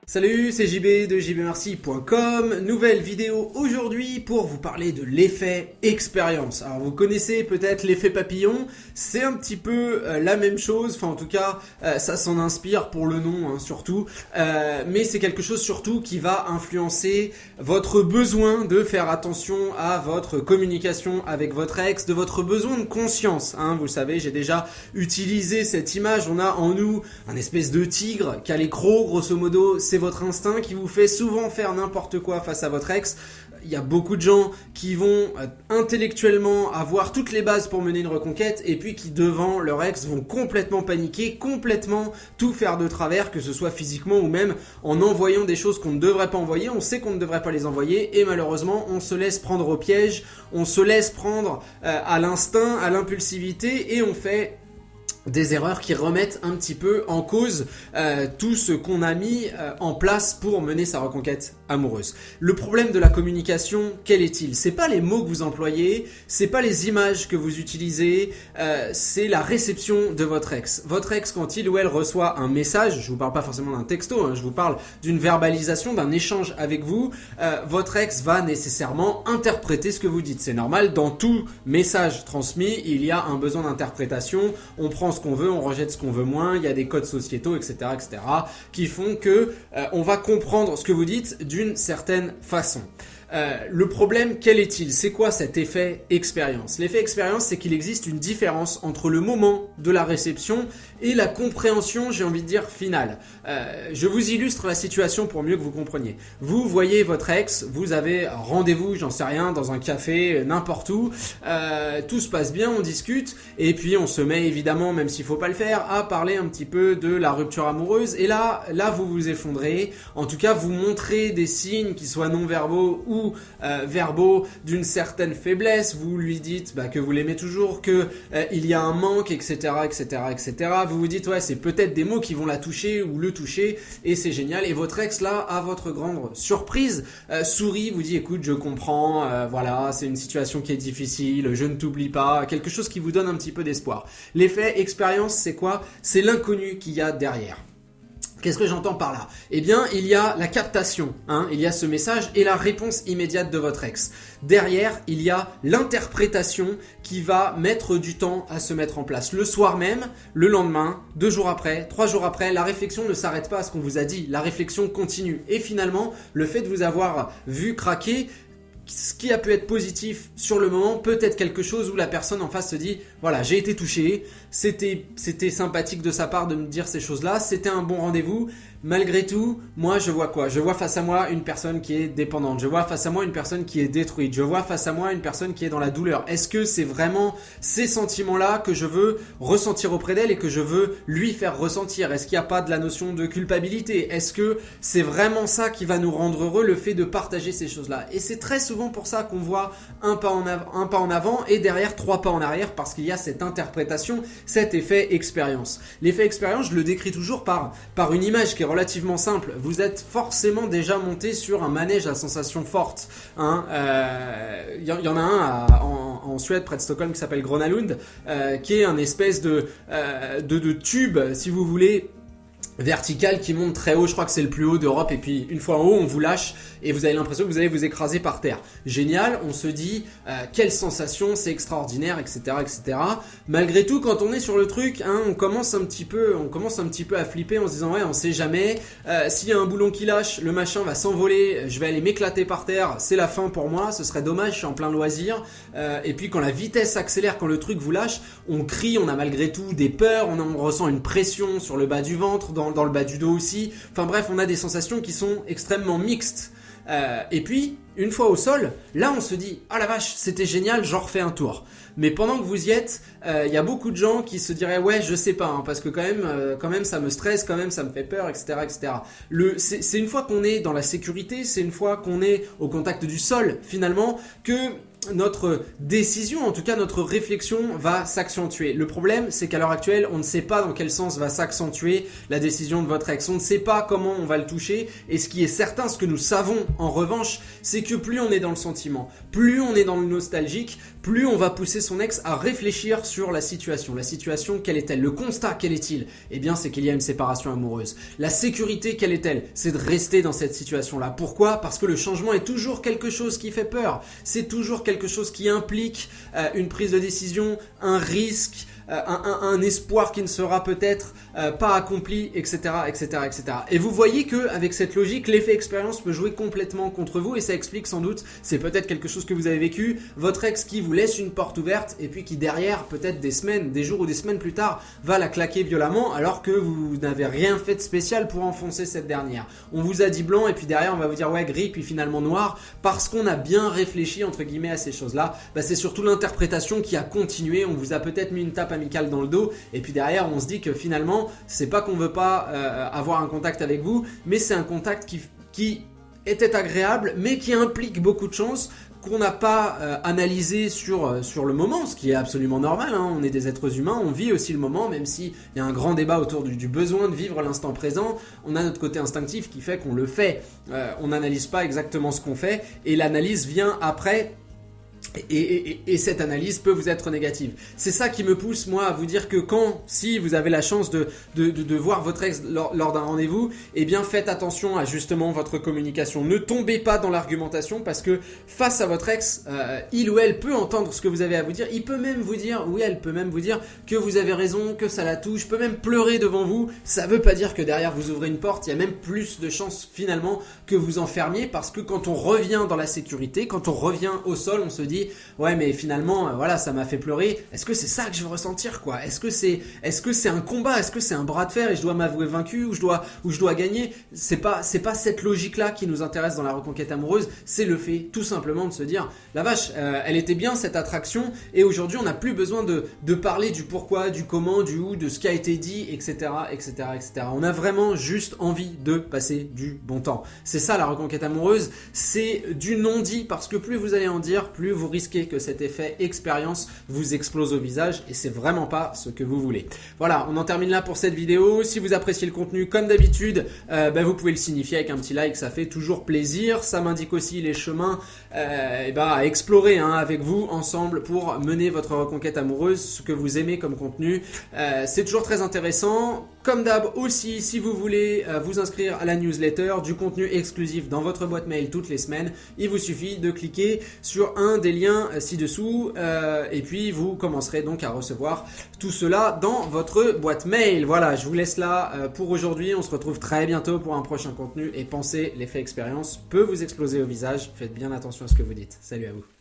Salut, c'est JB de jbmercy.com. Nouvelle vidéo aujourd'hui pour vous parler de l'effet expérience. Alors vous connaissez peut-être l'effet papillon, c'est un petit peu la même chose, enfin en tout cas ça s'en inspire pour le nom surtout, mais c'est quelque chose surtout qui va influencer votre besoin de faire attention à votre communication avec votre ex, de votre besoin de conscience. Vous le savez, j'ai déjà utilisé cette image, on a en nous un espèce de tigre qui a les crocs, grosso modo, c'est votre instinct qui vous fait souvent faire n'importe quoi face à votre ex. Il y a beaucoup de gens qui vont intellectuellement avoir toutes les bases pour mener une reconquête et puis qui devant leur ex vont complètement paniquer, complètement tout faire de travers, que ce soit physiquement ou même en envoyant des choses qu'on ne devrait pas envoyer. On sait qu'on ne devrait pas les envoyer et malheureusement on se laisse prendre au piège, on se laisse prendre à l'instinct, à l'impulsivité et on fait des erreurs qui remettent un petit peu en cause tout ce qu'on a mis en place pour mener sa reconquête amoureuse. Le problème de la communication, quel est-il? C'est pas les mots que vous employez, c'est pas les images que vous utilisez, c'est la réception de votre ex. Votre ex, quand il ou elle reçoit un message, je vous parle pas forcément d'un texto, je vous parle d'une verbalisation, d'un échange avec vous, votre ex va nécessairement interpréter ce que vous dites. C'est normal, dans tout message transmis, il y a un besoin d'interprétation, on prend ce qu'on veut, on rejette ce qu'on veut moins, il y a des codes sociétaux, etc., qui font que on va comprendre ce que vous dites d'une certaine façon. Le problème, quel est-il? C'est quoi cet effet expérience? L'effet expérience, c'est qu'il existe une différence entre le moment de la réception et la compréhension, j'ai envie de dire, finale. Je vous illustre la situation pour mieux que vous compreniez. Vous voyez votre ex, vous avez rendez-vous, j'en sais rien, dans un café, n'importe où, tout se passe bien, on discute, et puis on se met évidemment, même s'il faut pas le faire, à parler un petit peu de la rupture amoureuse, et là vous vous effondrez, en tout cas vous montrez des signes qui soient non-verbaux ou verbaux d'une certaine faiblesse, vous lui dites que vous l'aimez toujours, que il y a un manque, etc. Vous vous dites ouais, c'est peut-être des mots qui vont la toucher ou le toucher et c'est génial. Et votre ex là, à votre grande surprise, sourit, vous dit écoute, je comprends, voilà, c'est une situation qui est difficile, je ne t'oublie pas, quelque chose qui vous donne un petit peu d'espoir. L'effet expérience, c'est quoi? C'est l'inconnu qu'il y a derrière. Qu'est-ce que j'entends par là? Eh bien, il y a la captation, il y a ce message et la réponse immédiate de votre ex. Derrière, il y a l'interprétation qui va mettre du temps à se mettre en place. Le soir même, le lendemain, 2 jours après, 3 jours après, la réflexion ne s'arrête pas à ce qu'on vous a dit. La réflexion continue. Et finalement, le fait de vous avoir vu craquer, ce qui a pu être positif sur le moment peut être quelque chose où la personne en face se dit voilà, j'ai été touché, c'était sympathique de sa part de me dire ces choses-là, c'était un bon rendez-vous. Malgré tout, moi je vois quoi? Je vois face à moi une personne qui est dépendante, je vois face à moi une personne qui est détruite, je vois face à moi une personne qui est dans la douleur. Est-ce que c'est vraiment ces sentiments-là que je veux ressentir auprès d'elle et que je veux lui faire ressentir? Est-ce qu'il n'y a pas de la notion de culpabilité? Est-ce que c'est vraiment ça qui va nous rendre heureux, le fait de partager ces choses-là? Et c'est très souvent pour ça qu'on voit un pas en avant et derrière 3 pas en arrière, parce qu'il y a cette interprétation, cet effet expérience. L'effet expérience, je le décris toujours par une image qui est relativement simple. Vous êtes forcément déjà monté sur un manège à sensations fortes. Y en a un en Suède, près de Stockholm, qui s'appelle Gröna Lund, qui est un espèce de tube, si vous voulez, vertical qui monte très haut. Je crois que c'est le plus haut d'Europe et puis une fois en haut on vous lâche et vous avez l'impression que vous allez vous écraser par terre. Génial, on se dit quelle sensation, c'est extraordinaire, etc. Malgré tout, quand on est sur le truc, on commence un petit peu à flipper en se disant ouais, on sait jamais, s'il y a un boulon qui lâche, le machin va s'envoler, je vais aller m'éclater par terre, c'est la fin pour moi, ce serait dommage, je suis en plein loisir. Et puis quand la vitesse s'accélère, quand le truc vous lâche, on crie, on a malgré tout des peurs, on ressent une pression sur le bas du ventre, dans le bas du dos aussi. Enfin bref, on a des sensations qui sont extrêmement mixtes. Et puis, une fois au sol, là on se dit « Ah la vache, c'était génial, j'en refais un tour ». Mais pendant que vous y êtes, y a beaucoup de gens qui se diraient « Ouais, je sais pas, parce que quand même ça me stresse, quand même ça me fait peur, etc. C'est une fois qu'on est dans la sécurité, c'est une fois qu'on est au contact du sol finalement que notre décision, en tout cas notre réflexion va s'accentuer. Le problème, c'est qu'à l'heure actuelle, on ne sait pas dans quel sens va s'accentuer la décision de votre ex. On ne sait pas comment on va le toucher. Et ce qui est certain, ce que nous savons en revanche, c'est que plus on est dans le sentiment, plus on est dans le nostalgique, plus on va pousser son ex à réfléchir sur la situation. La situation, quelle est-elle? Le constat, quel est-il? Eh bien, c'est qu'il y a une séparation amoureuse. La sécurité, quelle est-elle? C'est de rester dans cette situation-là. Pourquoi? Parce que le changement est toujours quelque chose qui fait peur. C'est toujours quelque chose qui implique une prise de décision, un risque, un espoir qui ne sera peut-être pas accompli, etc., etc., etc. Et vous voyez que avec cette logique, l'effet expérience peut jouer complètement contre vous et ça explique sans doute, c'est peut-être quelque chose que vous avez vécu, votre ex qui vous laisse une porte ouverte et puis qui derrière, peut-être des semaines, des jours ou des semaines plus tard, va la claquer violemment alors que vous n'avez rien fait de spécial pour enfoncer cette dernière. On vous a dit blanc et puis derrière on va vous dire ouais gris puis finalement noir parce qu'on a bien réfléchi entre guillemets à ces choses-là. C'est surtout l'interprétation qui a continué, on vous a peut-être mis une tape amicale dans le dos et puis derrière on se dit que finalement c'est pas qu'on veut pas avoir un contact avec vous mais c'est un contact qui était agréable mais qui implique beaucoup de choses qu'on n'a pas analysé sur le moment, ce qui est absolument normal, hein. On est des êtres humains, on vit aussi le moment, même s'il y a un grand débat autour du besoin de vivre l'instant présent, on a notre côté instinctif qui fait qu'on le fait, on n'analyse pas exactement ce qu'on fait et l'analyse vient après. Et cette analyse peut vous être négative. C'est ça qui me pousse moi à vous dire que si vous avez la chance de voir votre ex lors d'un rendez-vous, eh bien faites attention à justement votre communication. Ne tombez pas dans l'argumentation parce que face à votre ex, il ou elle peut entendre ce que vous avez à vous dire. Il peut même vous dire, oui elle peut même vous dire que vous avez raison, que ça la touche, peut même pleurer devant vous. Ça veut pas dire que derrière vous ouvrez une porte, il y a même plus de chances finalement que vous enfermiez parce que quand on revient dans la sécurité, quand on revient au sol, on se dit ouais mais finalement voilà ça m'a fait pleurer, est-ce que c'est ça que je veux ressentir quoi? Est-ce que c'est un combat, est-ce que c'est un bras de fer et je dois m'avouer vaincu ou je dois gagner? C'est pas cette logique là qui nous intéresse dans la reconquête amoureuse, c'est le fait tout simplement de se dire la vache elle était bien cette attraction et aujourd'hui on n'a plus besoin de parler du pourquoi, du comment, du où, de ce qui a été dit, etc., etc., etc. On a vraiment juste envie de passer du bon temps. C'est ça la reconquête amoureuse, c'est du non-dit parce que plus vous allez en dire, plus vous risquez que cet effet expérience vous explose au visage et c'est vraiment pas ce que vous voulez. Voilà, on en termine là pour cette vidéo. Si vous appréciez le contenu comme d'habitude, vous pouvez le signifier avec un petit like, ça fait toujours plaisir. Ça m'indique aussi les chemins à explorer avec vous ensemble pour mener votre reconquête amoureuse, ce que vous aimez comme contenu. C'est toujours très intéressant. Comme d'hab aussi, si vous voulez vous inscrire à la newsletter, du contenu exclusif dans votre boîte mail toutes les semaines, il vous suffit de cliquer sur un des liens ci-dessous et puis vous commencerez donc à recevoir tout cela dans votre boîte mail. Voilà, je vous laisse là pour aujourd'hui. On se retrouve très bientôt pour un prochain contenu et pensez, l'effet expérience peut vous exploser au visage. Faites bien attention à ce que vous dites. Salut à vous.